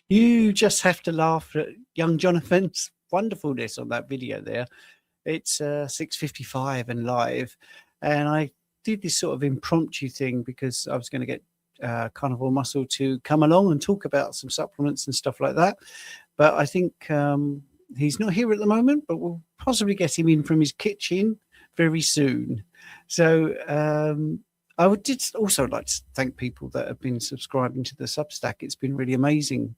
You just have to laugh at young Jonathan's wonderfulness on that video there. It's 6:55 and live, and I did this sort of impromptu thing because I was going to get Carnivore Muscle to come along and talk about some supplements and stuff like that. But I think he's not here at the moment, but we'll possibly get him in from his kitchen very soon. So I would also like to thank people that have been subscribing to the Substack. It's been really amazing,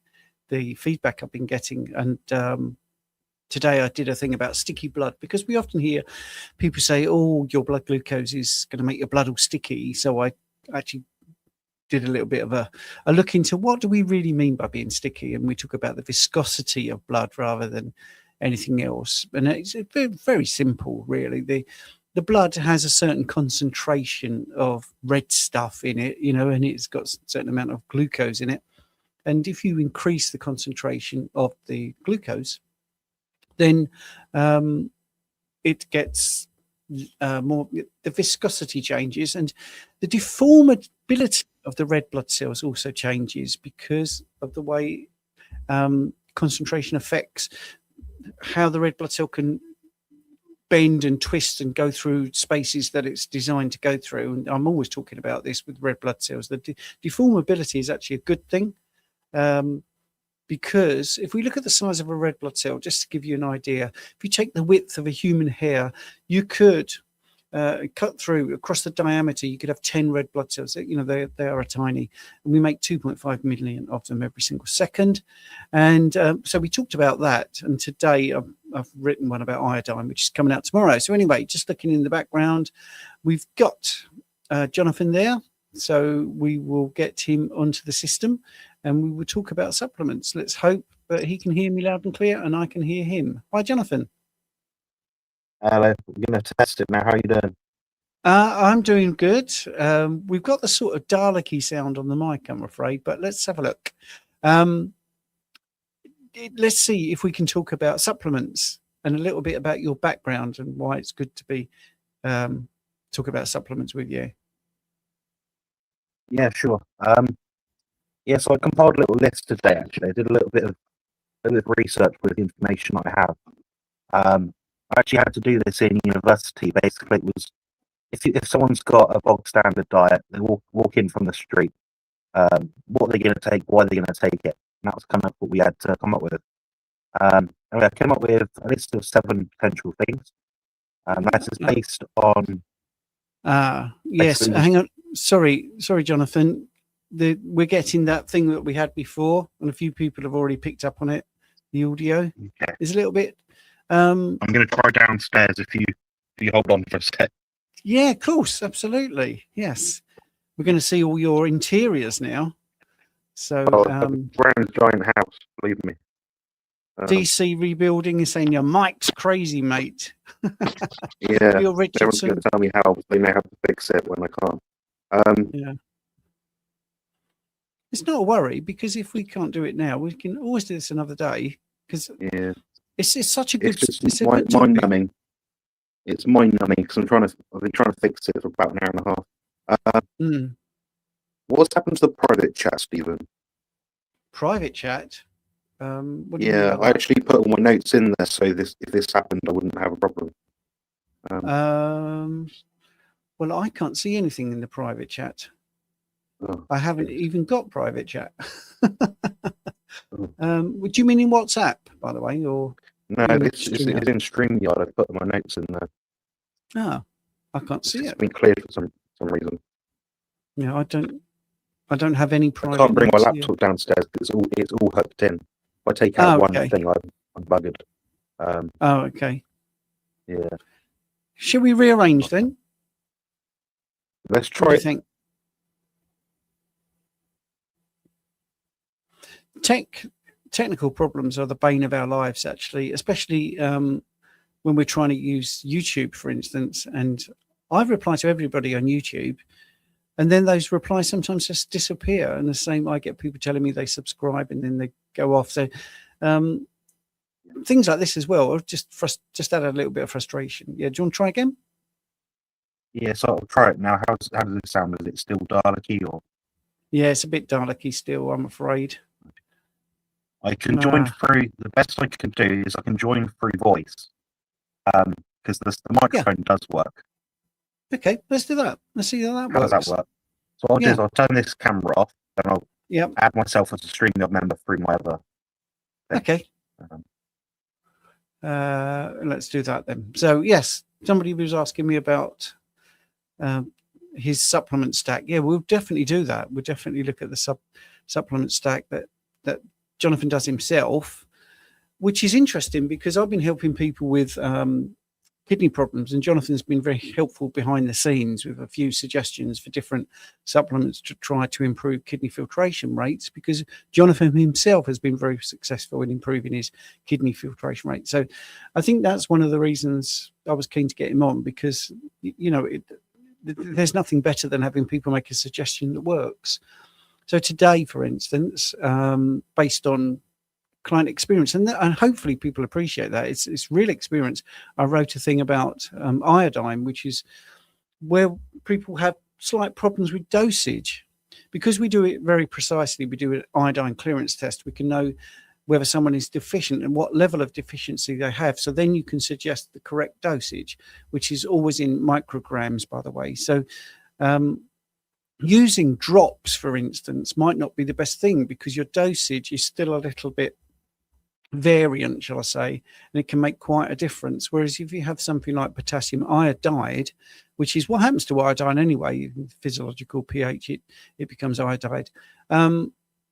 the feedback I've been getting. And today I did a thing about sticky blood, because we often hear people say, oh, your blood glucose is going to make your blood all sticky. So I actually did a little bit of a look into what do we really mean by being sticky. And we talk about the viscosity of blood rather than anything else. And it's very, very simple, really. The blood has a certain concentration of red stuff in it, and it's got a certain amount of glucose in it. And if you increase the concentration of the glucose, then it gets more, the viscosity changes, and the deformability of the red blood cells also changes because of the way concentration affects how the red blood cell can bend and twist and go through spaces that it's designed to go through. And I'm always talking about this with red blood cells. The deformability is actually a good thing, because if we look at the size of a red blood cell, just to give you an idea, if you take the width of a human hair, you could cut through across the diameter, you could have 10 red blood cells. They are tiny, and we make 2.5 million of them every single second. And so we talked about that, and today I've written one about iodine, which is coming out tomorrow. So anyway, just looking in the background, we've got Jonathan there, so we will get him onto the system and we will talk about supplements. Let's hope that he can hear me loud and clear and I can hear him. Hi, Jonathan. Hello, we're going to test it now. How are you doing? I'm doing good. We've got the sort of Dalek-y sound on the mic, I'm afraid, but let's have a look. Let's see if we can talk about supplements and a little bit about your background and why it's good to be talk about supplements with you. Yeah, sure. So I compiled a little list today, actually. I did a little bit of research with the information I have. I actually had to do this in university. Basically, it was if someone's got a bog standard diet, they walk in from the street, what they're going to take, why they're going to take it. And that was kind of what we had to come up with. And I came up with a list of 7 potential things. That is based on... yes, hang on. Sorry, Jonathan. We're getting that thing that we had before, and a few people have already picked up on it. The audio is a little bit... I'm going to try downstairs if you hold on for a sec. Yeah, of course, absolutely. Yes. We're going to see all your interiors now. So, brand giant house, believe me. DC Rebuilding is saying your mic's crazy, mate. Yeah, Bill Richardson. Everyone's going to tell me how they may have to fix it when I can't. Yeah. It's not a worry, because if we can't do it now, we can always do this another day. Because it's such a good. It's mind-numbing. It's mind-numbing because I've been trying to fix it for about an hour and a half. What's happened to the private chat, Stephen? Private chat? What do you mean I actually put all my notes in there, so if this happened, I wouldn't have a problem. Well, I can't see anything in the private chat. Oh, I haven't even got private chat. Would you mean in WhatsApp, by the way, or? No, it's in StreamYard. I put my notes in there. Ah, I can't see it. It's been cleared for some reason. Yeah, I don't have any private. I can't bring my laptop downstairs because it's all hooked in. If I take out one thing, I'm buggered. Okay. Yeah. Shall we rearrange then? Let's try it. Think? Technical problems are the bane of our lives, actually, especially when we're trying to use YouTube, for instance. And I reply to everybody on YouTube, and then those replies sometimes just disappear. And the same, I get people telling me they subscribe and then they go off. So things like this as well just add a little bit of frustration. Yeah, do you want to try again? Yeah, so I'll try it now. How does it sound? Is it still Dalek-y or? Yeah, it's a bit Dalek-y still, I'm afraid. I can join through. The best I can do is I can join through voice, because the microphone does work. Okay, let's do that. Let's see how that How works. does that work? So what I'll do is I'll turn this camera off, and I'll add myself as a StreamYard member through my other thing. Okay. Let's do that then. So yes, somebody was asking me about his supplement stack. Yeah, we'll definitely do that. We'll definitely look at the supplement stack that Jonathan does himself, which is interesting because I've been helping people with kidney problems, and Jonathan's been very helpful behind the scenes with a few suggestions for different supplements to try to improve kidney filtration rates, because Jonathan himself has been very successful in improving his kidney filtration rate. So I think that's one of the reasons I was keen to get him on, because there's nothing better than having people make a suggestion that works. So today, for instance, based on client experience, and hopefully people appreciate that, it's real experience. I wrote a thing about iodine, which is where people have slight problems with dosage. Because we do it very precisely, we do an iodine clearance test, we can know whether someone is deficient and what level of deficiency they have. So then you can suggest the correct dosage, which is always in micrograms, by the way. So using drops, for instance, might not be the best thing, because your dosage is still a little bit variant, shall I say, and it can make quite a difference. Whereas if you have something like potassium iodide, which is what happens to iodine anyway, physiological pH, it becomes iodide,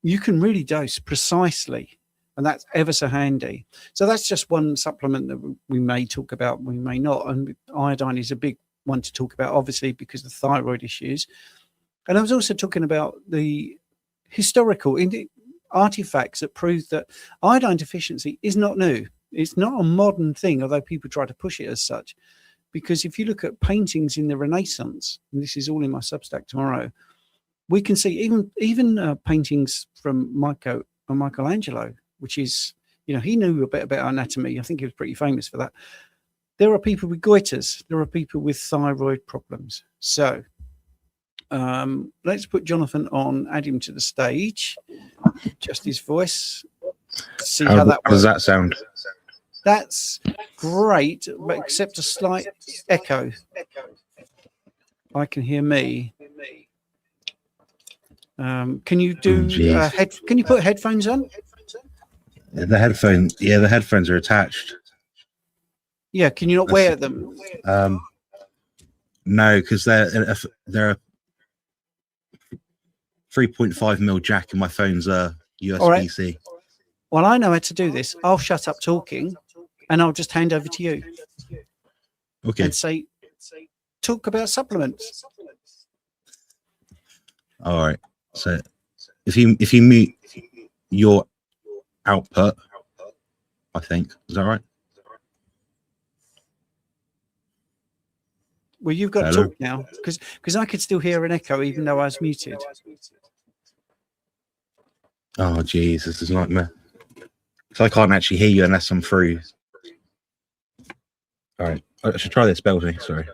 you can really dose precisely, and that's ever so handy. So that's just one supplement that we may talk about, we may not, and iodine is a big one to talk about, obviously, because of thyroid issues. And I was also talking about the historical artifacts that prove that iodine deficiency is not new. It's not a modern thing, although people try to push it as such. Because if you look at paintings in the Renaissance, and this is all in my Substack tomorrow, we can see even paintings from Michelangelo, which is, he knew a bit about anatomy. I think he was pretty famous for that. There are people with goiters. There are people with thyroid problems. So let's put Jonathan on, add him to the stage, just his voice, see how that works. How does that sound? That's great, but except a slight echo. I can hear me. Can you do can you put headphones on? The headphones are attached. Yeah, can you not wear them? No, because they're a 3.5 mil jack, and my phone's a USB-C. Right. Well, I know how to do this. I'll shut up talking, and I'll just hand over to you. Okay. And say, talk about supplements. All right. So, if you mute your output, I think, is that right? Well, you've got to talk now, because I could still hear an echo even though I was muted. Oh, geez, this is a nightmare. So I can't actually hear you unless I'm through. All right, I should try this, Belty. Sorry.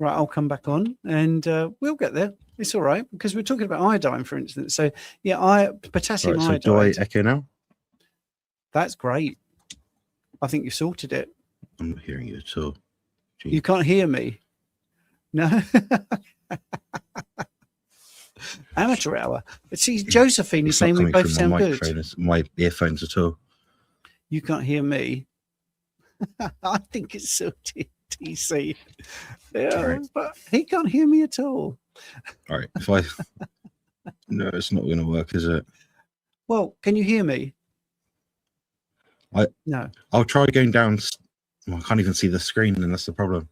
Right, I'll come back on, and we'll get there. It's all right, because we're talking about iodine, for instance. So, yeah, potassium iodide. So do I echo now? That's great. I think you sorted it. I'm not hearing you at all. Jeez. You can't hear me? No? Amateur hour. See, Josephine is saying we both sound good. My earphones at all. You can't hear me? I think it's sorted, TC. Yeah, right. But he can't hear me at all. All right. No, it's not going to work, is it? Well, can you hear me? No. I'll try going down. I can't even see the screen, and that's the problem.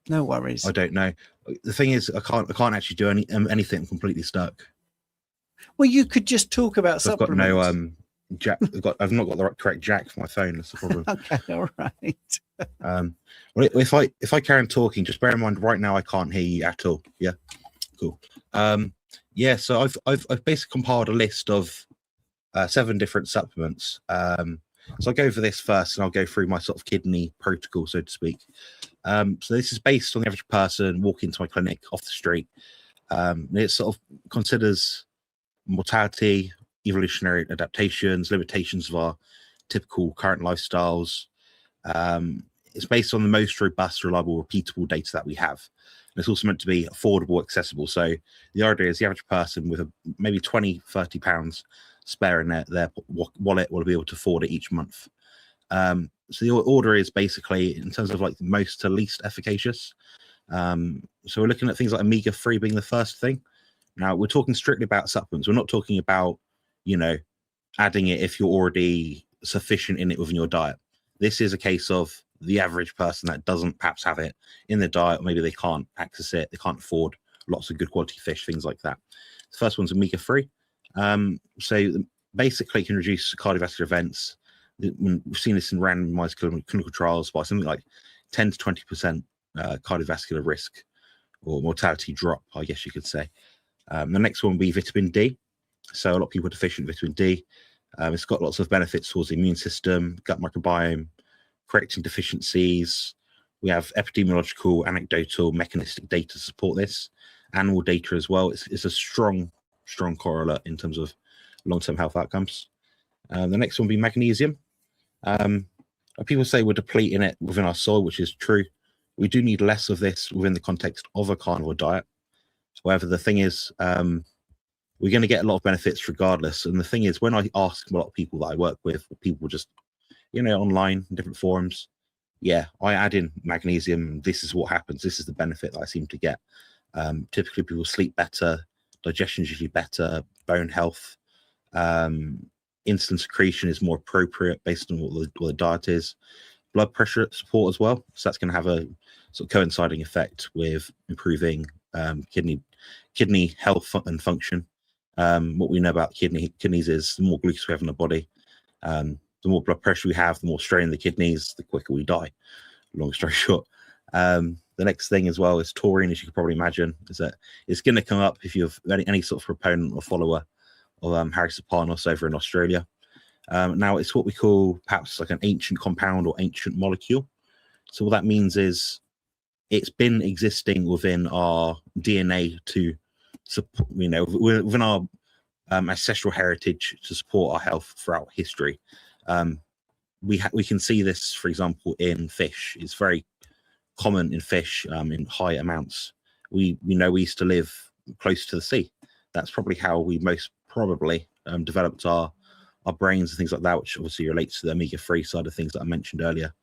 No worries. I don't know. The thing is, I can't actually do anything. I'm completely stuck. Well, you could just talk about supplements. I've got no jack. I've not got the correct jack for my phone. That's the problem. Okay, all right. Well, if I carry on talking, just bear in mind right now I can't hear you at all. Yeah, cool. Yeah, so I've basically compiled a list of 7 different supplements. So I'll go over this first, and I'll go through my sort of kidney protocol, so to speak. So this is based on the average person walking to my clinic off the street. It sort of considers mortality, evolutionary adaptations, limitations of our typical current lifestyles. It's based on the most robust, reliable, repeatable data that we have. And it's also meant to be affordable, accessible. So the idea is the average person with maybe 20, 30 pounds spare in their wallet will be able to afford it each month. So the order is basically in terms of like the most to least efficacious. So we're looking at things like omega-3 being the first thing. Now we're talking strictly about supplements. We're not talking about, adding it if you're already sufficient in it within your diet. This is a case of the average person that doesn't perhaps have it in their diet, or maybe they can't access it, they can't afford lots of good quality fish, things like that. The first one's omega-3. So basically can reduce cardiovascular events. We've seen this in randomized clinical trials by something like 10 to 20% cardiovascular risk or mortality drop, I guess you could say. The next one will be vitamin D. So a lot of people are deficient in vitamin D. It's got lots of benefits towards the immune system, gut microbiome, correcting deficiencies. We have epidemiological, anecdotal, mechanistic data to support this. Animal data as well. It's a strong correlate in terms of long-term health outcomes. The next one will be magnesium. People say we're depleting it within our soil, which is true. We do need less of this within the context of a carnivore diet. However, the thing is, we're going to get a lot of benefits regardless. And the thing is, when I ask a lot of people that I work with, people just, online, different forums, I add in magnesium. This is what happens. This is the benefit that I seem to get. Typically, people sleep better, digestion is usually better, bone health, insulin secretion is more appropriate based on what the diet is. Blood pressure support as well. So that's going to have a sort of coinciding effect with improving kidney health and function. What we know about kidneys is the more glucose we have in the body, the more blood pressure we have, the more strain in the kidneys, the quicker we die. Long story short. The next thing as well is taurine, as you can probably imagine, is that it's going to come up if you're any sort of proponent or follower of Harry Sopanos over in Australia. Now it's what we call perhaps like an ancient compound or ancient molecule. So what that means is it's been existing within our DNA to support, within our ancestral heritage to support our health throughout history. We can see this, for example, in fish. It's very common in fish in high amounts. We used to live close to the sea. That's probably how we most probably developed our brains and things like that, which obviously relates to the omega-3 side of things that I mentioned earlier.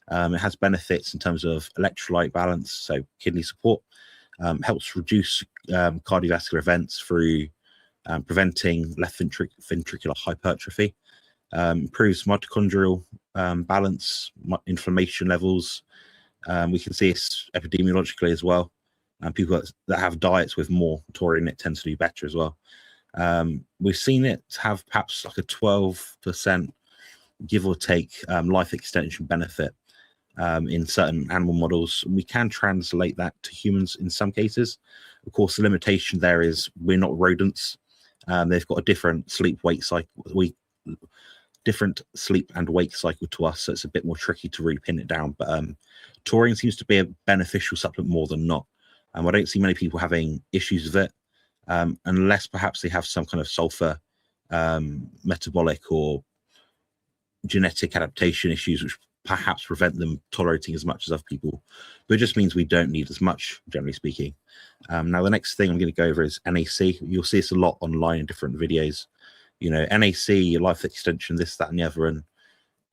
It has benefits in terms of electrolyte balance, so kidney support, helps reduce cardiovascular events through preventing left ventricular hypertrophy, improves mitochondrial balance, inflammation levels. We can see this epidemiologically as well. People that have diets with more taurine in it tend to do better as well. We've seen it have perhaps like a 12%, give or take, life extension benefit in certain animal models. We can translate that to humans in some cases. Of course, the limitation there is we're not rodents. They've got a different sleep and wake cycle to us, so it's a bit more tricky to really pin it down. But taurine seems to be a beneficial supplement more than not. I don't see many people having issues with it, unless perhaps they have some kind of sulfur metabolic or genetic adaptation issues, which perhaps prevent them tolerating as much as other people. But it just means we don't need as much, generally speaking. Now, the next thing I'm going to go over is NAC. You'll see this a lot online in different videos. NAC, life extension, this, that, and the other. And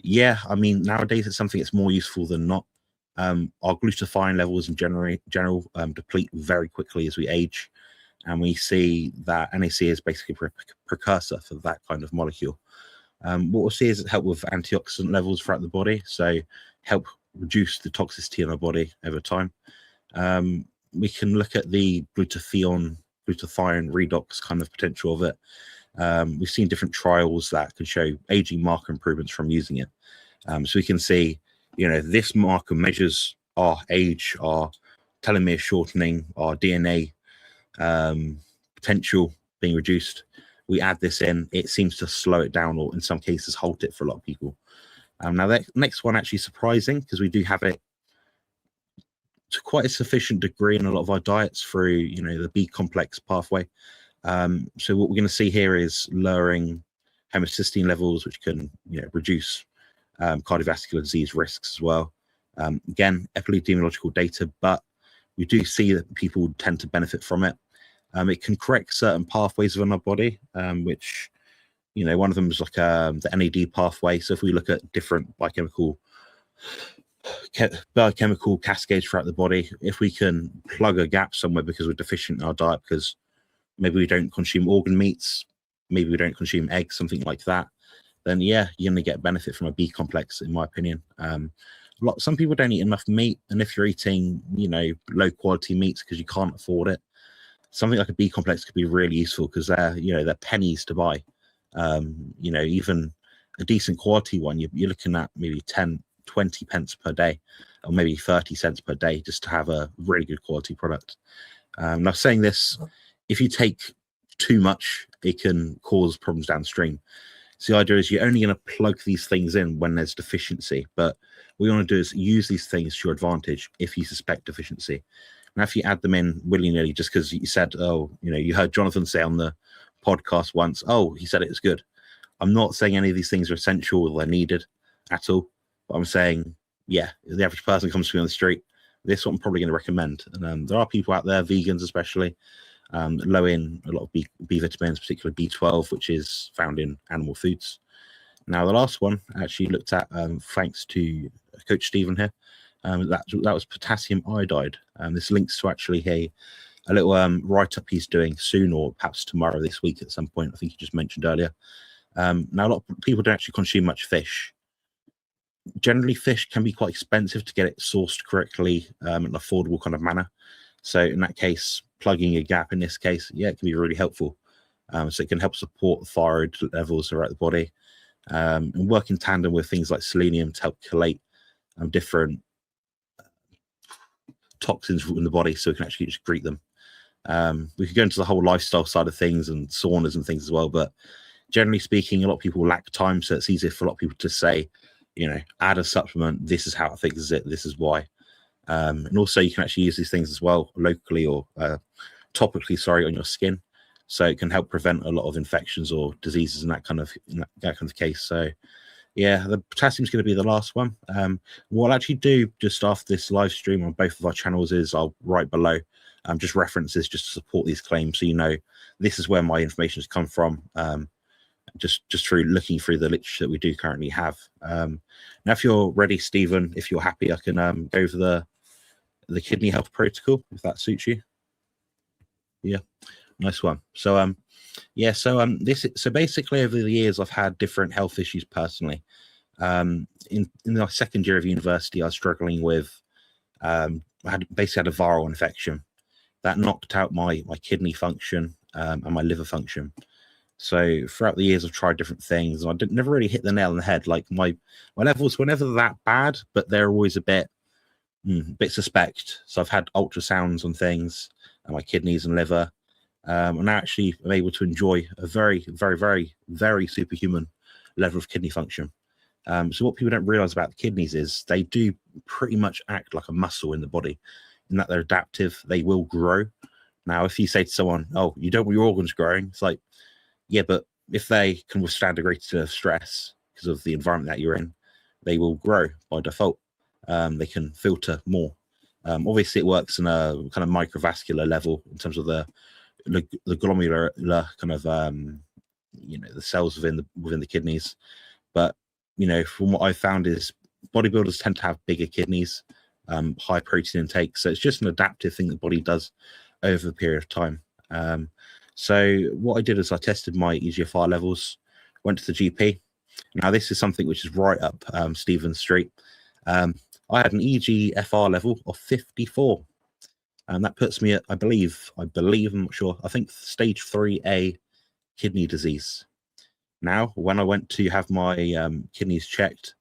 nowadays it's something that's more useful than not. Our glutathione levels in general deplete very quickly as we age. And we see that NAC is basically a precursor for that kind of molecule. What we'll see is it help with antioxidant levels throughout the body, so help reduce the toxicity in our body over time. We can look at the glutathione redox kind of potential of it. We've seen different trials that can show aging marker improvements from using it. So we can see, this marker measures our age, our telomere shortening, our DNA potential being reduced. We add this in, it seems to slow it down, or in some cases halt it for a lot of people. Now that next one actually surprising, because we do have it to quite a sufficient degree in a lot of our diets through, the B complex pathway. So what we're going to see here is lowering homocysteine levels, which can, reduce cardiovascular disease risks as well. Again, epidemiological data, but we do see that people tend to benefit from it. It can correct certain pathways within our body, which, one of them is like the NAD pathway. So if we look at different biochemical cascades throughout the body, if we can plug a gap somewhere because we're deficient in our diet, because maybe we don't consume organ meats, maybe we don't consume eggs, something like that, then yeah, you're going to get benefit from a B complex, in my opinion. Some people don't eat enough meat, and if you're eating, low quality meats because you can't afford it, something like a B complex could be really useful, because they're pennies to buy. Even a decent quality one, you're looking at maybe 10, 20 pence per day, or maybe 30 cents per day, just to have a really good quality product. Now, saying this, if you take too much, it can cause problems downstream. So the idea is you're only going to plug these things in when there's deficiency, but what you want to do is use these things to your advantage if you suspect deficiency. Now, if you add them in willy-nilly just because you said, you heard Jonathan say on the podcast once, he said it was good. I'm not saying any of these things are essential or they're needed at all, but I'm saying, yeah, if the average person comes to me on the street, this is what I'm probably going to recommend. And there are people out there, vegans especially, low in a lot of B vitamins, particularly B12, which is found in animal foods. Now, the last one I actually looked at, thanks to Coach Stephen here, that was potassium iodide. This links to actually a little write-up he's doing soon, or perhaps tomorrow, this week at some point. I think he just mentioned earlier. Now, a lot of people don't actually consume much fish. Generally, fish can be quite expensive to get it sourced correctly in an affordable kind of manner. So in that case, plugging a gap in this case, yeah, it can be really helpful. So it can help support the thyroid levels throughout the body, and work in tandem with things like selenium to help collate different toxins in the body, so we can actually excrete them. We could go into the whole lifestyle side of things and saunas and things as well, but generally speaking, a lot of people lack time, so it's easier for a lot of people to say, add a supplement, this is how it fixes it, this is why. And also you can actually use these things as well locally or topically, on your skin, so it can help prevent a lot of infections or diseases in that kind of case. So yeah, the potassium is going to be the last one. What I'll actually do just after this live stream on both of our channels is I'll write below just references just to support these claims, so this is where my information has come from, just through looking through the literature that we do currently have. Now, if you're ready, Stephen, if you're happy, I can go over the kidney health protocol, if that suits you. Yeah, nice one. So so basically over the years I've had different health issues personally. In my second year of university, I was struggling with I basically had a viral infection that knocked out my kidney function and my liver function. So throughout the years I've tried different things, and I never really hit the nail on the head. Like my levels were never that bad, but they're always a bit suspect. So I've had ultrasounds on things and my kidneys and liver, and I actually am able to enjoy a very, very, very, very superhuman level of kidney function. So what people don't realize about the kidneys is they do pretty much act like a muscle in the body, in that they're adaptive. They will grow. Now, if you say to someone, "Oh, you don't want your organs growing," it's like, yeah, but if they can withstand a greater deal of stress because of the environment that you're in, they will grow by default. They can filter more. Obviously, it works on a kind of microvascular level in terms of the glomerular kind of the cells within the kidneys. But from what I've found is bodybuilders tend to have bigger kidneys, high protein intake. So it's just an adaptive thing the body does over a period of time. So what I did is I tested my EGFR levels, went to the GP. Now this is something which is right up Stephen Street. I had an EGFR level of 54, and that puts me at, I believe, I'm not sure, I think stage 3A kidney disease. Now, when I went to have my kidneys checked,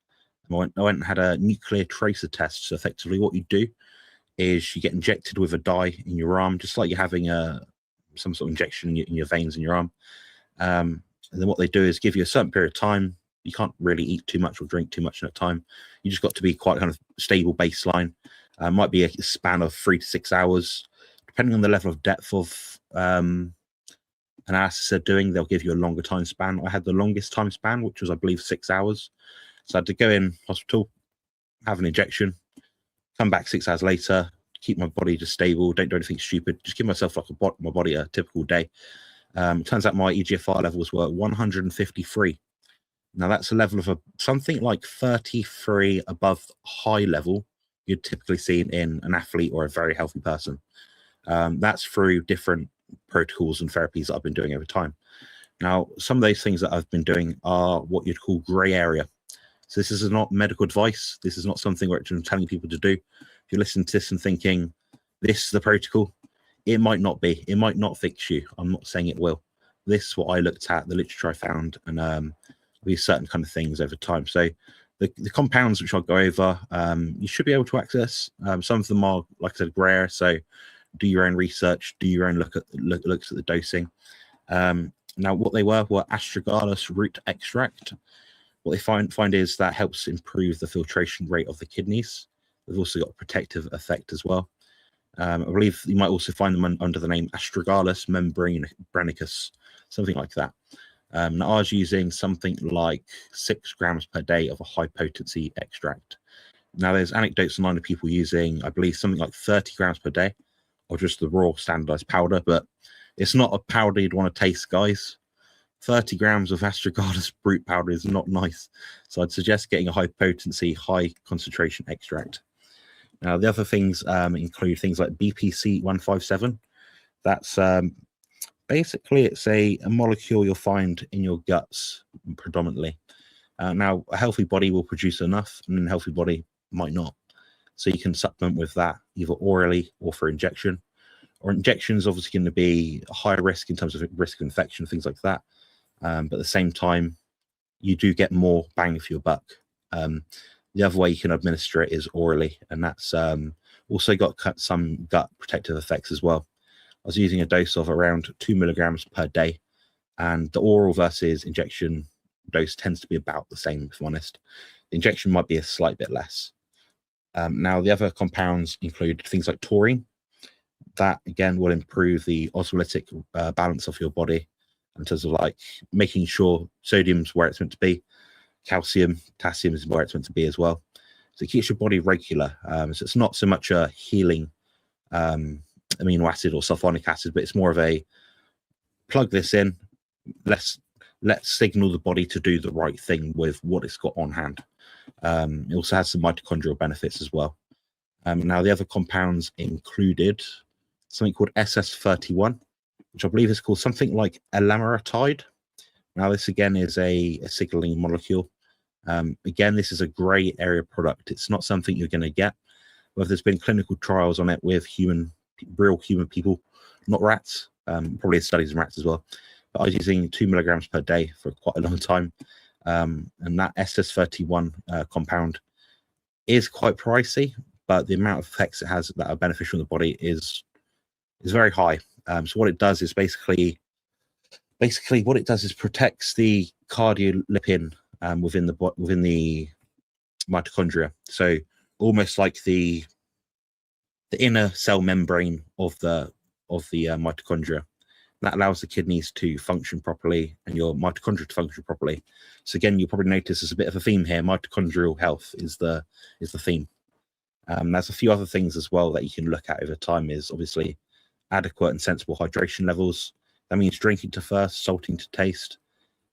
I went and had a nuclear tracer test. So effectively what you do is you get injected with a dye in your arm, just like you're having some sort of injection in your veins in your arm. And then what they do is give you a certain period of time. You can't really eat too much or drink too much at a time. You just got to be quite kind of stable baseline. Might be a span of 3 to 6 hours, depending on the level of depth of analysis they're doing. They'll give you a longer time span. I had the longest time span, which was, I believe, 6 hours. So I had to go in hospital, have an injection, come back 6 hours later, keep my body just stable, don't do anything stupid, just give myself like my body a typical day. Turns out my EGFR levels were 153. Now that's a level of something like 33 above high level you'd typically see in an athlete or a very healthy person. That's through different protocols and therapies that I've been doing over time. Now, some of those things that I've been doing are what you'd call grey area. So this is not medical advice. This is not something where I'm telling people to do. If you listen to this and thinking, this is the protocol, it might not be. It might not fix you. I'm not saying it will. This is what I looked at, the literature I found, and these certain kind of things over time. So the compounds which I'll go over, you should be able to access. Some of them are, like I said, rare. So do your own research, do your own looks at the dosing. Now, what they were astragalus root extract. What they find is that helps improve the filtration rate of the kidneys. They've also got a protective effect as well. I believe you might also find them under the name astragalus membranicus, something like that. Now I was using something like 6 grams per day of a high potency extract. Now there's anecdotes online of people using, I believe, something like 30 grams per day, or just the raw standardized powder, but it's not a powder you'd want to taste, guys. 30 grams of astragalus root powder is not nice. So I'd suggest getting a high potency, high concentration extract. Now, the other things include things like BPC 157. That's basically, it's a molecule you'll find in your guts predominantly. Now, a healthy body will produce enough, and a healthy body might not. So you can supplement with that either orally or for injection. Or injection is obviously going to be a higher risk in terms of risk of infection, things like that. But at the same time, you do get more bang for your buck. The other way you can administer it is orally, and that's also got some gut protective effects as well. I was using a dose of around 2 milligrams per day, and the oral versus injection dose tends to be about the same, if I'm honest. The injection might be a slight bit less. Now, the other compounds include things like taurine. That, again, will improve the osmolytic balance of your body in terms of like making sure sodium's where it's meant to be, calcium, potassium is where it's meant to be as well. So it keeps your body regular. So it's not so much a healing amino acid or sulfonic acid, but it's more of a plug this in, let's signal the body to do the right thing with what it's got on hand. It also has some mitochondrial benefits as well. Now, the other compounds included something called SS31, which I believe is called something like elameritide. Now, this again is a signaling molecule. Again, this is a grey area product. It's not something you're going to get. Whether there's been clinical trials on it with real human people, not rats, probably studies in rats as well. But I was using 2 milligrams per day for quite a long time. And that SS31 compound is quite pricey, but the amount of effects it has that are beneficial in the body is very high. So what it does is basically what it does is protects the cardiolipin within the mitochondria. So almost like the inner cell membrane of the mitochondria. That allows the kidneys to function properly and your mitochondria to function properly. So again, you'll probably notice there's a bit of a theme here. Mitochondrial health is the theme. There's a few other things as well that you can look at over time. Is obviously adequate and sensible hydration levels. That means drinking to thirst, salting to taste.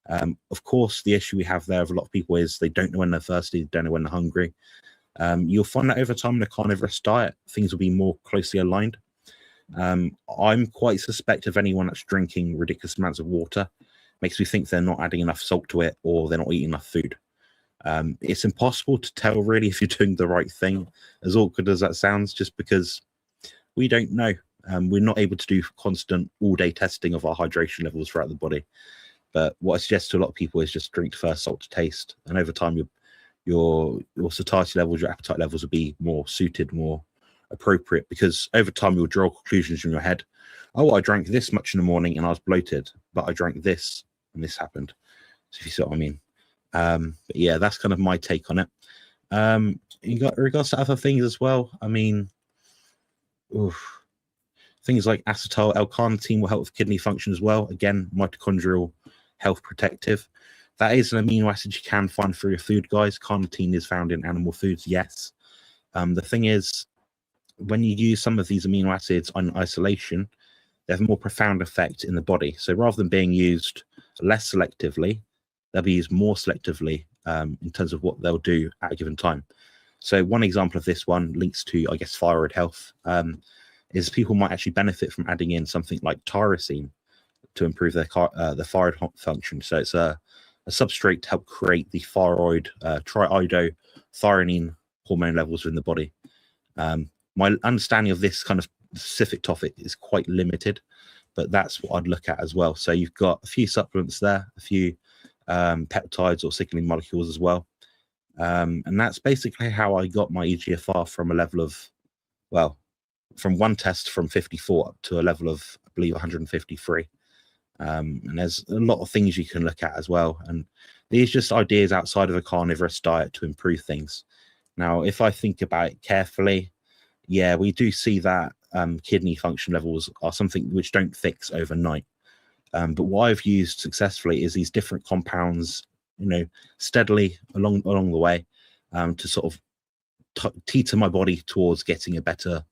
Of course, the issue we have there with a lot of people is they don't know when they're thirsty, they don't know when they're hungry. You'll find that over time in a carnivorous diet, things will be more closely aligned. I'm quite suspect of anyone that's drinking ridiculous amounts of water. Makes me think they're not adding enough salt to it or they're not eating enough food. It's impossible to tell really if you're doing the right thing, as awkward as that sounds, just because we don't know. We're not able to do constant all-day testing of our hydration levels throughout the body. But what I suggest to a lot of people is just drink to first, salt to taste. And over time, your satiety levels, your appetite levels will be more suited, more appropriate, because over time you'll draw conclusions in your head. Oh, I drank this much in the morning and I was bloated, but I drank this and this happened. So if you see what I mean. But yeah, that's kind of my take on it. You got regards to other things as well. I mean, things like acetyl L-carnitine will help with kidney function as well. Again, mitochondrial health protective. That is an amino acid you can find through your food, guys. Carnitine is found in animal foods, yes. The thing is, when you use some of these amino acids on isolation, they have a more profound effect in the body. So rather than being used less selectively, they'll be used more selectively in terms of what they'll do at a given time. So one example of this one links to, I guess, thyroid health, is people might actually benefit from adding in something like tyrosine to improve their thyroid function. So it's a substrate to help create the thyroid triiodothyronine hormone levels in the body. My understanding of this kind of specific topic is quite limited, but that's what I'd look at as well. So you've got a few supplements there, a few peptides or signaling molecules as well. And that's basically how I got my EGFR from a level of, well, from one test from 54 up to a level of, I believe, 153. And there's a lot of things you can look at as well. And these just ideas outside of a carnivorous diet to improve things. Now, if I think about it carefully, yeah, we do see that kidney function levels are something which don't fix overnight. But what I've used successfully is these different compounds, steadily along the way to sort of teeter my body towards getting a better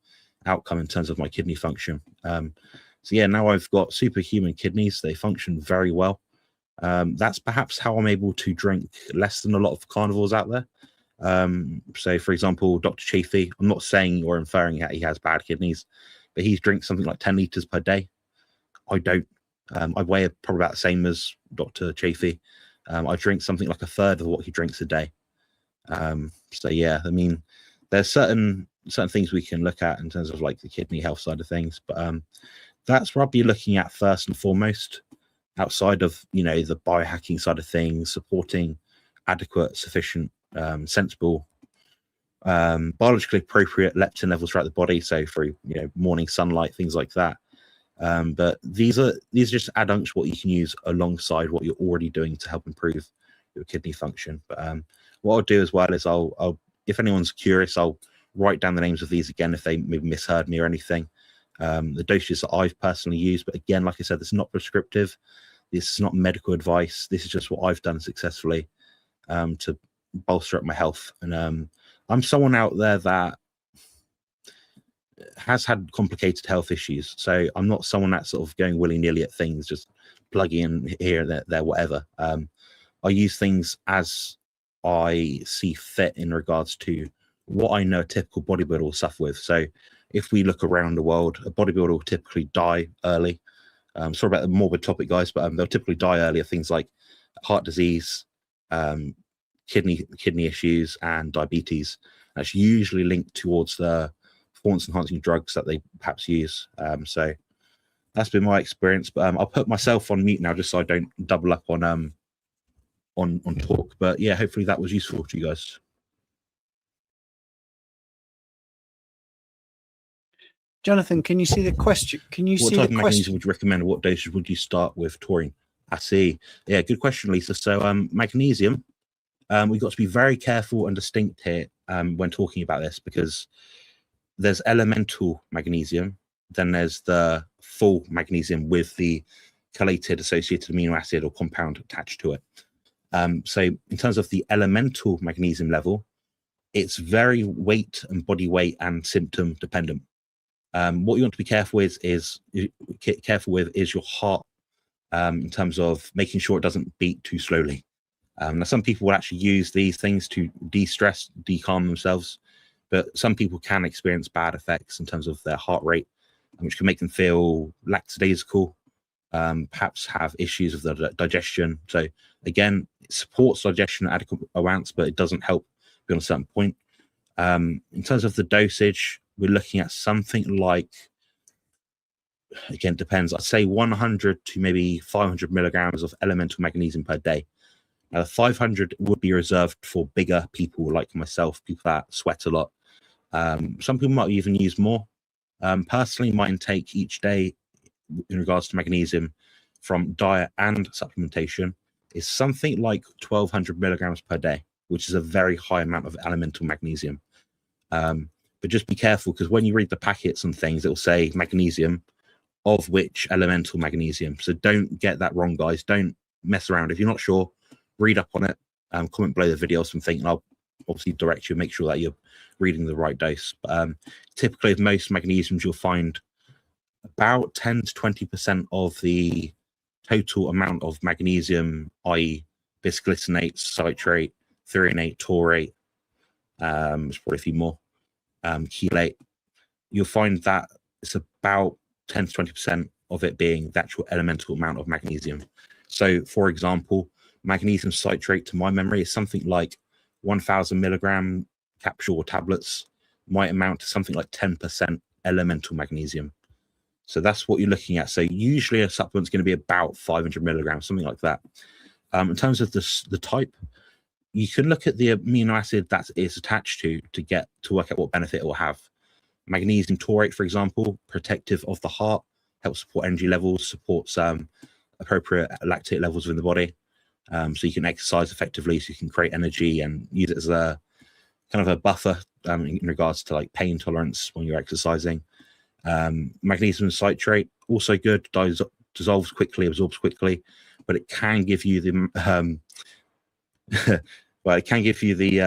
outcome in terms of my kidney function. So yeah, now I've got superhuman kidneys. They function very well. That's perhaps how I'm able to drink less than a lot of carnivores out there. So for example, Dr. Chafee, I'm not saying or inferring that he has bad kidneys, but he drinks something like 10 liters per day. I don't. I weigh probably about the same as Dr. Chafee. I drink something like a third of what he drinks a day. So yeah, I mean, there's certain things we can look at in terms of like the kidney health side of things, but that's what I'll be looking at first and foremost, outside of the biohacking side of things, supporting adequate, sufficient, sensible, biologically appropriate leptin levels throughout the body, so through morning sunlight, things like that. But these are just adjuncts what you can use alongside what you're already doing to help improve your kidney function. But what I'll do as well is I'll if anyone's curious, I'll write down the names of these again if they maybe misheard me or anything. The dosages that I've personally used, but again, like I said, this is not prescriptive. This is not medical advice. This is just what I've done successfully to bolster up my health. And I'm someone out there that has had complicated health issues, so I'm not someone that's sort of going willy-nilly at things, just plugging in here and there, whatever. I use things as I see fit in regards to what I know a typical bodybuilder will suffer with. So if we look around the world, a bodybuilder will typically die early. Sorry about the morbid topic, guys, but they'll typically die early of things like heart disease, kidney issues, and diabetes. That's usually linked towards the performance enhancing drugs that they perhaps use. So that's been my experience. But I'll put myself on mute now just so I don't double up on talk. But yeah, hopefully that was useful to you guys. Jonathan, can you see the question? What type of magnesium would you recommend? What dosage would you start with taurine? I see. Yeah, good question, Lisa. So magnesium, we've got to be very careful and distinct here when talking about this, because there's elemental magnesium, then there's the full magnesium with the chelated associated amino acid or compound attached to it. So in terms of the elemental magnesium level, it's very weight and body weight and symptom dependent. What you want to be careful with is your heart, in terms of making sure it doesn't beat too slowly. Now, some people will actually use these things to de-stress, de-calm themselves, but some people can experience bad effects in terms of their heart rate, which can make them feel lackadaisical, perhaps have issues with the digestion. So again, it supports digestion at adequate amounts, but it doesn't help beyond a certain point. In terms of the dosage, we're looking at something like, again, it depends. I'd say 100 to maybe 500 milligrams of elemental magnesium per day. Now, 500 would be reserved for bigger people like myself, people that sweat a lot. Some people might even use more. Personally, my intake each day in regards to magnesium from diet and supplementation is something like 1200 milligrams per day. which is a very high amount of elemental magnesium. But just be careful, because when you read the packets and things, it will say magnesium, of which elemental magnesium. So don't get that wrong, guys. Don't mess around. If you're not sure, read up on it. Comment below the video or something, and I'll obviously direct you and make sure that you're reading the right dose. But typically, with most magnesiums, you'll find about 10 to 20% of the total amount of magnesium, i.e. bisglycinate, citrate, threonate, taurate, there's probably a few more, chelate. You'll find that it's about 10 to 20% of it being the actual elemental amount of magnesium. So, for example, magnesium citrate, to my memory, is something like 1,000 milligram capsule or tablets might amount to something like 10% elemental magnesium. So that's what you're looking at. So usually a supplement's going to be about 500 milligrams, something like that. In terms of the type, you can look at the amino acid that it's attached to get to work out what benefit it will have. Magnesium taurate, for example, protective of the heart, helps support energy levels, supports appropriate lactate levels within the body. So you can exercise effectively, so you can create energy and use it as a kind of a buffer in regards to like pain tolerance when you're exercising. Magnesium citrate, also good, dissolves quickly, absorbs quickly, but it can give you the well, it can give you the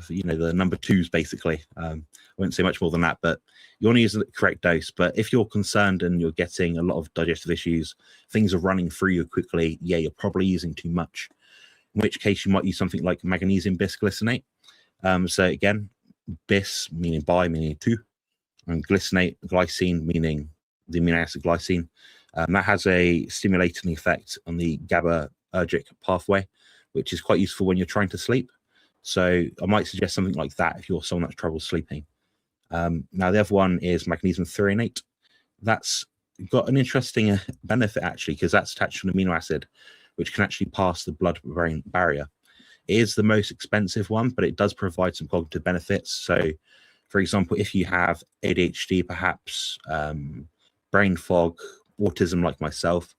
the number twos basically. I won't say much more than that, but you want to use the correct dose. But if you're concerned and you're getting a lot of digestive issues, things are running through you quickly, yeah, you're probably using too much, in which case you might use something like magnesium bisglycinate. So again, bis meaning bi, meaning two, and glycinate, glycine, meaning the amino acid glycine. That has a stimulating effect on the GABAergic pathway, which is quite useful when you're trying to sleep. So I might suggest something like that if you're someone that's trouble sleeping. Now, the other one is magnesium threonate. That's got an interesting benefit, actually, because that's attached to an amino acid, which can actually pass the blood-brain barrier. It is the most expensive one, but it does provide some cognitive benefits. So, for example, if you have ADHD, perhaps brain fog, autism like myself,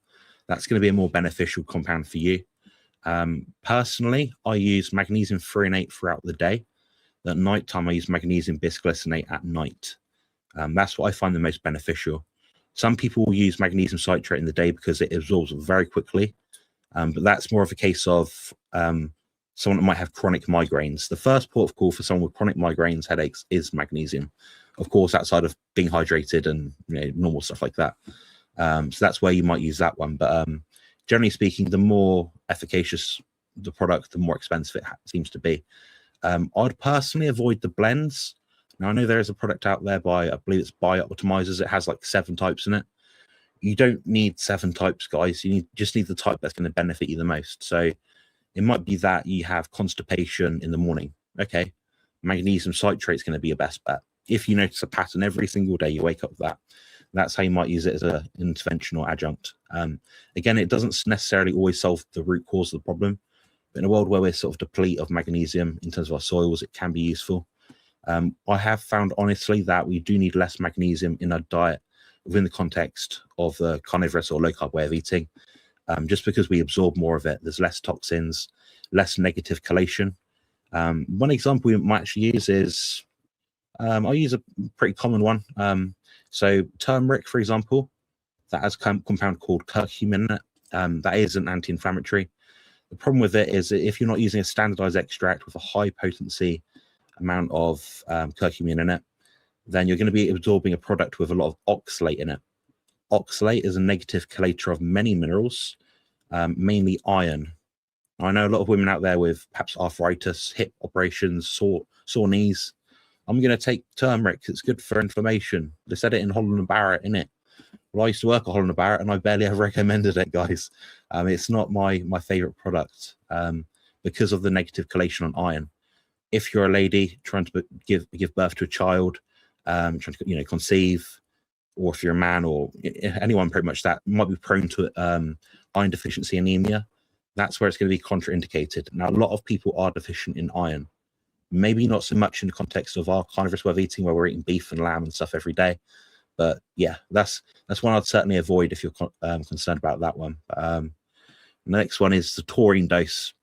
that's going to be a more beneficial compound for you. Personally, I use magnesium threonate throughout the day. At night time, I use magnesium bisglycinate at night. That's what I find the most beneficial. Some people will use magnesium citrate in the day because it absorbs very quickly, but that's more of a case of someone that might have chronic migraines. The first port of call for someone with chronic migraines, headaches, is magnesium. Of course, outside of being hydrated and normal stuff like that. So that's where you might use that one. But generally speaking, the more efficacious the product, the more expensive it seems to be. I'd personally avoid the blends. Now, I know there is a product out there by, I believe it's Bio-Optimizers. It has like 7 types in it. You don't need 7 types, guys. You just need the type that's going to benefit you the most. So it might be that you have constipation in the morning. Okay, magnesium citrate is going to be your best bet. If you notice a pattern every single day, you wake up with that. That's how you might use it as an intervention or adjunct. Again, it doesn't necessarily always solve the root cause of the problem. But in a world where we're sort of deplete of magnesium in terms of our soils, it can be useful. I have found, honestly, that we do need less magnesium in our diet within the context of the carnivorous or low-carb way of eating. Just because we absorb more of it, there's less toxins, less negative chelation. One example we might actually use is, I'll use a pretty common one. So turmeric, for example, that has a compound called curcumin in it. That is an anti-inflammatory. The problem with it is that if you're not using a standardized extract with a high potency amount of curcumin in it, then you're going to be absorbing a product with a lot of oxalate in it. Oxalate is a negative chelator of many minerals, mainly iron. I know a lot of women out there with perhaps arthritis, hip operations, sore knees. I'm going to take turmeric. It's good for inflammation. They said it in Holland & Barrett, innit? Well, I used to work at Holland & Barrett, and I barely ever recommended it, guys. It's not my favorite product because of the negative chelation on iron. If you're a lady trying to give birth to a child, trying to conceive, or if you're a man or anyone pretty much that might be prone to iron deficiency anemia, that's where it's going to be contraindicated. Now, a lot of people are deficient in iron. Maybe not so much in the context of our carnivorous way of eating, where we're eating beef and lamb and stuff every day. But yeah, that's one I'd certainly avoid if you're concerned about that one. The next one is the taurine dose.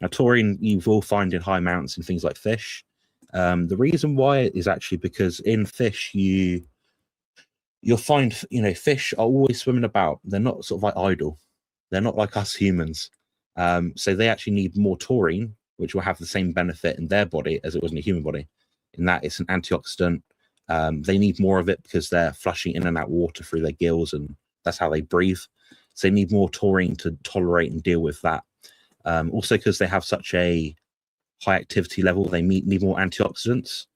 Now, taurine you will find in high amounts in things like fish. The reason why is actually because in fish you'll find, fish are always swimming about. They're not sort of like idle. They're not like us humans. So they actually need more taurine, which will have the same benefit in their body as it was in a human body, in that it's an antioxidant. They need more of it because they're flushing in and out water through their gills, and that's how they breathe. So they need more taurine to tolerate and deal with that. Also, because they have such a high activity level, they need more antioxidants.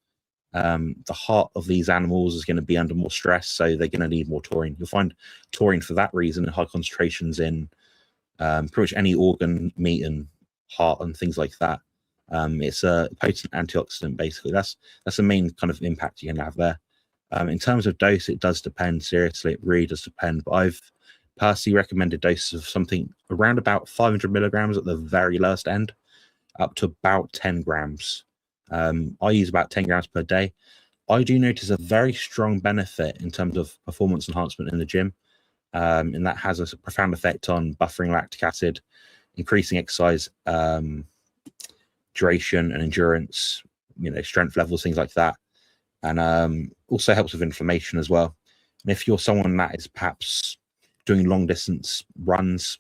The heart of these animals is going to be under more stress, so they're going to need more taurine. You'll find taurine for that reason in high concentrations in pretty much any organ, meat, and heart, and things like that. It's a potent antioxidant, basically. That's the main kind of impact you can have there. In terms of dose, it does depend. Seriously, it really does depend. But I've personally recommended doses of something around about 500 milligrams at the very lowest end, up to about 10 grams. I use about 10 grams per day. I do notice a very strong benefit in terms of performance enhancement in the gym, and that has a profound effect on buffering lactic acid, increasing exercise duration and endurance, strength levels, things like that, and also helps with inflammation as well. And if you're someone that is perhaps doing long distance runs,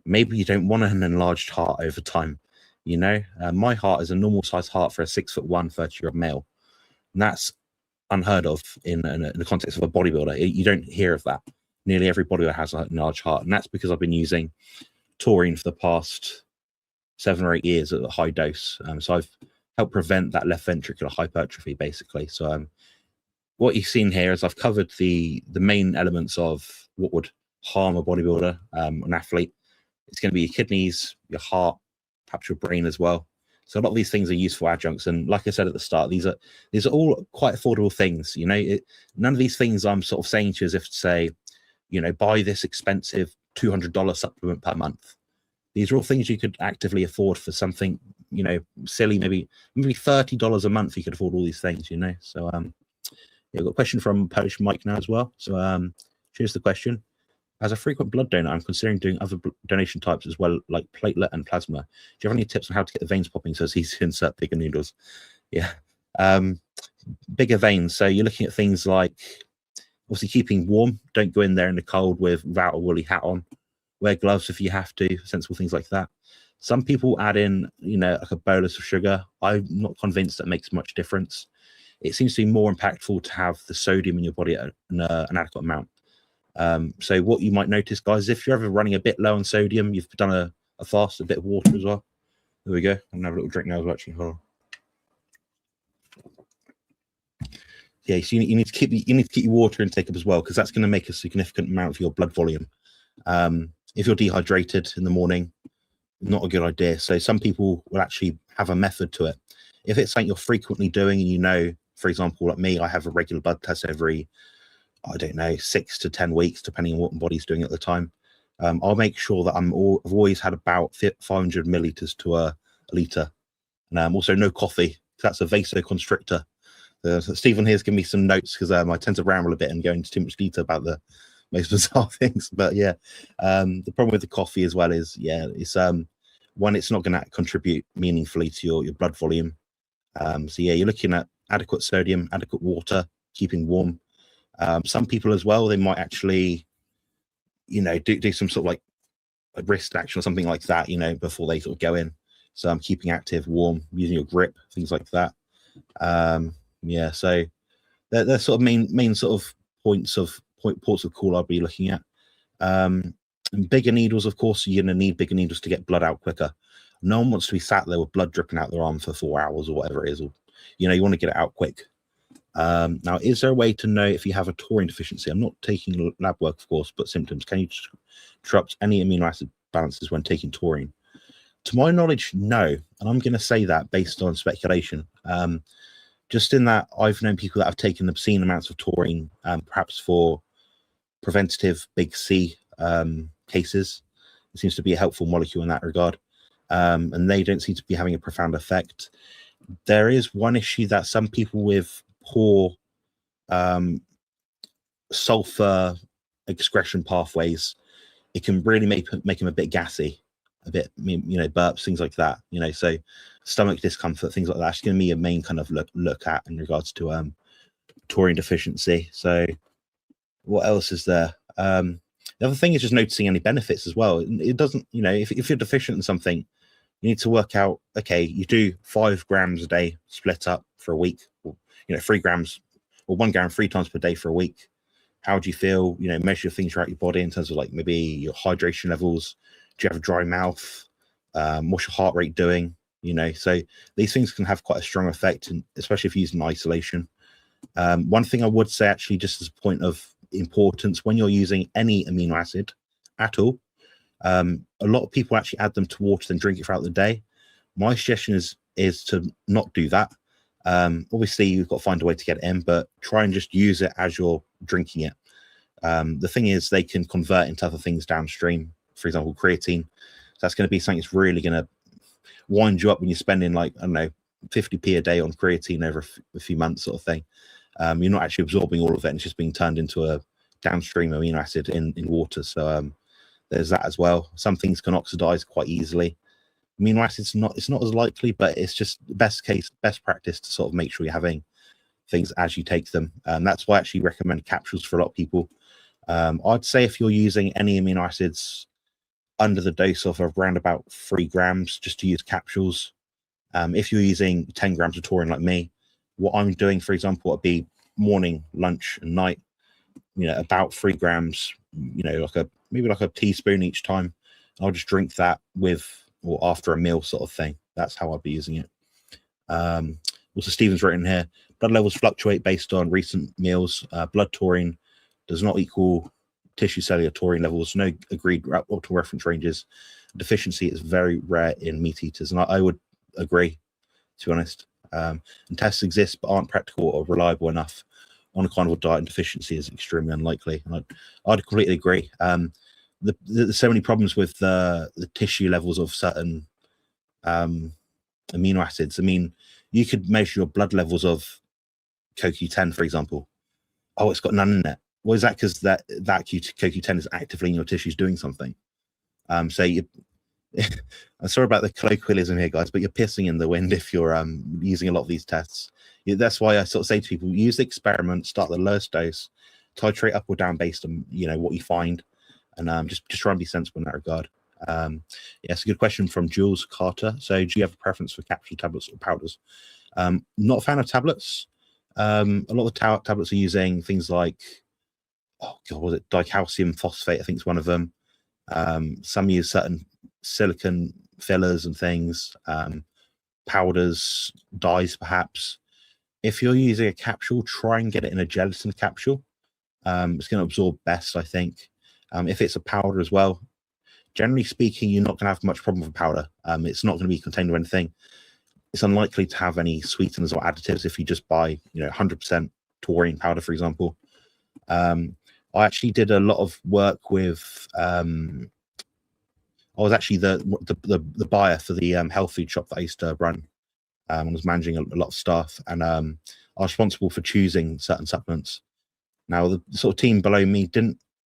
maybe you don't want an enlarged heart over time. My heart is a normal size heart for a 6'1", 30-year-old male, and that's unheard of in the context of a bodybuilder. You don't hear of that. Nearly every bodybuilder has a large heart, and that's because I've been using taurine for the past 7 or 8 years at a high dose. So I've helped prevent that left ventricular hypertrophy, basically. So what you've seen here is I've covered the main elements of what would harm a bodybuilder, an athlete. It's going to be your kidneys, your heart, perhaps your brain as well. So a lot of these things are useful adjuncts, and like I said at the start, these are all quite affordable things. None of these things I'm sort of saying to you as if to say, buy this expensive $200 supplement per month. These are all things you could actively afford for something, silly, maybe $30 a month. You could afford all these things, So I've got a question from Polish Mike now as well. So here's the question. As a frequent blood donor, I'm considering doing other donation types as well, like platelet and plasma. Do you have any tips on how to get the veins popping so it's easy to insert bigger needles? Yeah. Bigger veins. So you're looking at things like, obviously, keeping warm. Don't go in there in the cold without a woolly hat on. Wear gloves if you have to, sensible things like that. Some people add in, like a bolus of sugar. I'm not convinced that makes much difference. It seems to be more impactful to have the sodium in your body at an adequate amount. So what you might notice, guys, if you're ever running a bit low on sodium, you've done a fast, a bit of water as well. There we go. I'm gonna have a little drink now as well, actually. Hold on. Yeah, so you need to keep your water intake up as well, because that's going to make a significant amount of your blood volume. If you're dehydrated in the morning, not a good idea. So some people will actually have a method to it. If it's something you're frequently doing, and for example, like me, I have a regular blood test every, 6 to 10 weeks, depending on what my body's doing at the time. I'll make sure that I've always had about 500 milliliters to a liter, and also no coffee. That's a vasoconstrictor. So Stephen here's giving me some notes because I tend to ramble a bit and go into too much detail about the most bizarre things. But yeah, the problem with the coffee as well is, it's one, it's not going to contribute meaningfully to your blood volume. So yeah, you're looking at adequate sodium, adequate water, keeping warm. Some people as well, they might actually, do some sort of like a wrist action or something like that, before they sort of go in. So I'm keeping active, warm, using your grip, things like that. So they're sort of main sort of ports of call I'll be looking at. And bigger needles, of course, you're going to need bigger needles to get blood out quicker. No one wants to be sat there with blood dripping out their arm for 4 hours or whatever it is. Or, you want to get it out quick. Now, is there a way to know if you have a taurine deficiency? I'm not taking lab work, of course, but symptoms. Can you disrupt any amino acid balances when taking taurine? To my knowledge, no. And I'm going to say that based on speculation. Just in that I've known people that have taken obscene amounts of taurine, perhaps for preventative big C cases. It seems to be a helpful molecule in that regard. And they don't seem to be having a profound effect. There is one issue that some people with poor sulfur excretion pathways, it can really make them a bit gassy. a bit, burps, things like that. So stomach discomfort, things like that. It's going to be a main kind of look at in regards to taurine deficiency. So what else is there? The other thing is just noticing any benefits as well. It doesn't, if you're deficient in something, you need to work out, okay, you do 5 grams a day split up for a week, or 3 grams or 1 gram 3 times per day for a week. How do you feel? Measure things throughout your body in terms of like maybe your hydration levels. Do you have a dry mouth? What's your heart rate doing? So these things can have quite a strong effect, and especially if you use in isolation. One thing I would say, actually, just as a point of importance, when you're using any amino acid at all, a lot of people actually add them to water and drink it throughout the day. My suggestion is to not do that. Obviously, you've got to find a way to get it in, but try and just use it as you're drinking it. The thing is, they can convert into other things downstream. For example, creatine. So that's going to be something that's really going to wind you up when you're spending, like, I don't know, 50p a day on creatine over a few months, sort of thing. You're not actually absorbing all of it, and it's just being turned into a downstream amino acid in water. So there's that as well. Some things can oxidize quite easily. Amino acids, it's not as likely, but it's just best practice to sort of make sure you're having things as you take them. That's why I actually recommend capsules for a lot of people. I'd say if you're using any amino acids under the dose of around about 3 grams, just to use capsules. If you're using 10 grams of taurine like me, what I'm doing, for example, would be morning, lunch, and night. About 3 grams. Maybe like a teaspoon each time. I'll just drink that with or after a meal, sort of thing. That's how I'd be using it. Also, Stephen's written here: blood levels fluctuate based on recent meals. Blood taurine does not equal tissue cellular taurine levels. No agreed optimal reference ranges. Deficiency is very rare in meat eaters, and I would agree, to be honest. And tests exist but aren't practical or reliable enough on a carnivore diet, and deficiency is extremely unlikely. And I'd completely agree. There's so many problems with the tissue levels of certain amino acids. I mean, you could measure your blood levels of CoQ10, for example. Oh, it's got none in it. Well, is that because that CoQ10 is actively in your tissues doing something? So you I'm sorry about the colloquialism here, guys, but you're pissing in the wind if you're using a lot of these tests. That's why I sort of say to people, use the experiment, start the lowest dose, titrate up or down based on what you find, and just try and be sensible in that regard. It's a good question from Jules Carter. So, do you have a preference for capsule tablets or powders? Not a fan of tablets. A lot of the tablets are using things like, was it dicalcium phosphate? I think it's one of them. Some use certain silicon fillers and things, powders, dyes, perhaps. If you're using a capsule, try and get it in a gelatin capsule. It's going to absorb best, I think. If it's a powder as well, generally speaking, you're not going to have much problem with a powder. It's not going to be contained with anything. It's unlikely to have any sweeteners or additives if you just buy, 100% taurine powder, for example. I actually did a lot of work with. I was actually the buyer for the health food shop that I used to run. I was managing a lot of staff, and I was responsible for choosing certain supplements. Now, the sort of team below me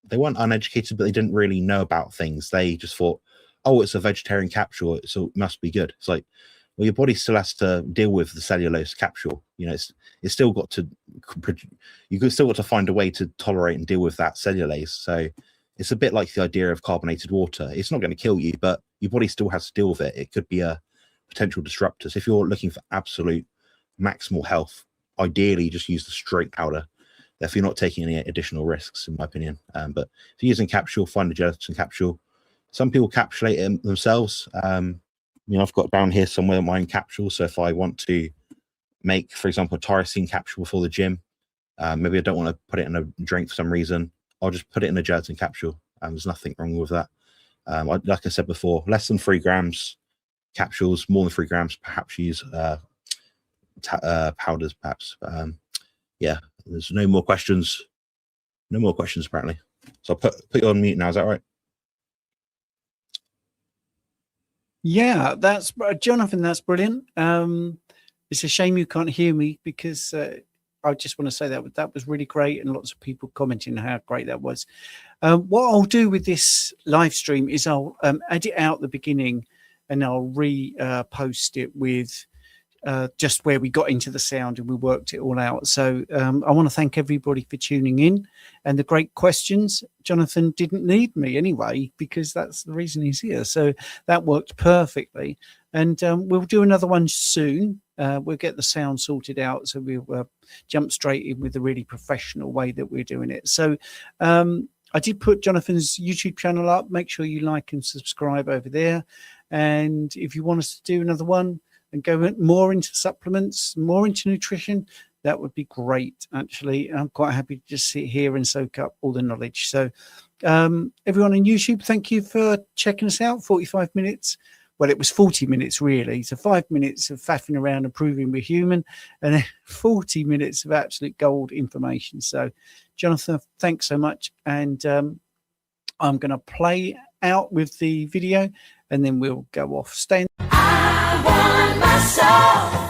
they weren't uneducated, but they didn't really know about things. They just thought, oh, it's a vegetarian capsule, so it must be good. It's like, well, your body still has to deal with the cellulose capsule. It's still got to, you've still got to find a way to tolerate and deal with that cellulase. So it's a bit like the idea of carbonated water. It's not going to kill you, but your body still has to deal with it. It could be a potential disruptor. So if you're looking for absolute maximal health, ideally just use the straight powder. If you're not taking any additional risks, in my opinion. But if you're using capsule, find a gelatin capsule. Some people capsulate it themselves. I've got down here somewhere my own capsule. So if I want to make, for example, a tyrosine capsule before the gym, maybe I don't want to put it in a drink for some reason, I'll just put it in a gelatin capsule. There's nothing wrong with that. Like I said before, less than 3 grams capsules, more than 3 grams, perhaps use powders, perhaps. There's no more questions. No more questions, apparently. So I'll put you on mute now. Is that right? Yeah, that's Jonathan. That's brilliant. It's a shame you can't hear me because I just want to say that was really great, and lots of people commenting how great that was. What I'll do with this live stream is I'll edit out the beginning, and I'll post it with just where we got into the sound and we worked it all out. So I want to thank everybody for tuning in and the great questions. Jonathan didn't need me anyway, because that's the reason he's here. So that worked perfectly. And we'll do another one soon. We'll get the sound sorted out. So we'll jump straight in with the really professional way that we're doing it. So I did put Jonathan's YouTube channel up. Make sure you like and subscribe over there. And if you want us to do another one and go more into supplements, more into nutrition, that would be great, actually. I'm quite happy to just sit here and soak up all the knowledge. So everyone on YouTube, thank you for checking us out. 45 minutes. Well, it was 40 minutes, really. So 5 minutes of faffing around and proving we're human, and then 40 minutes of absolute gold information. So, Jonathan, thanks so much. And I'm going to play out with the video, and then we'll go off. Stay in. I want myself.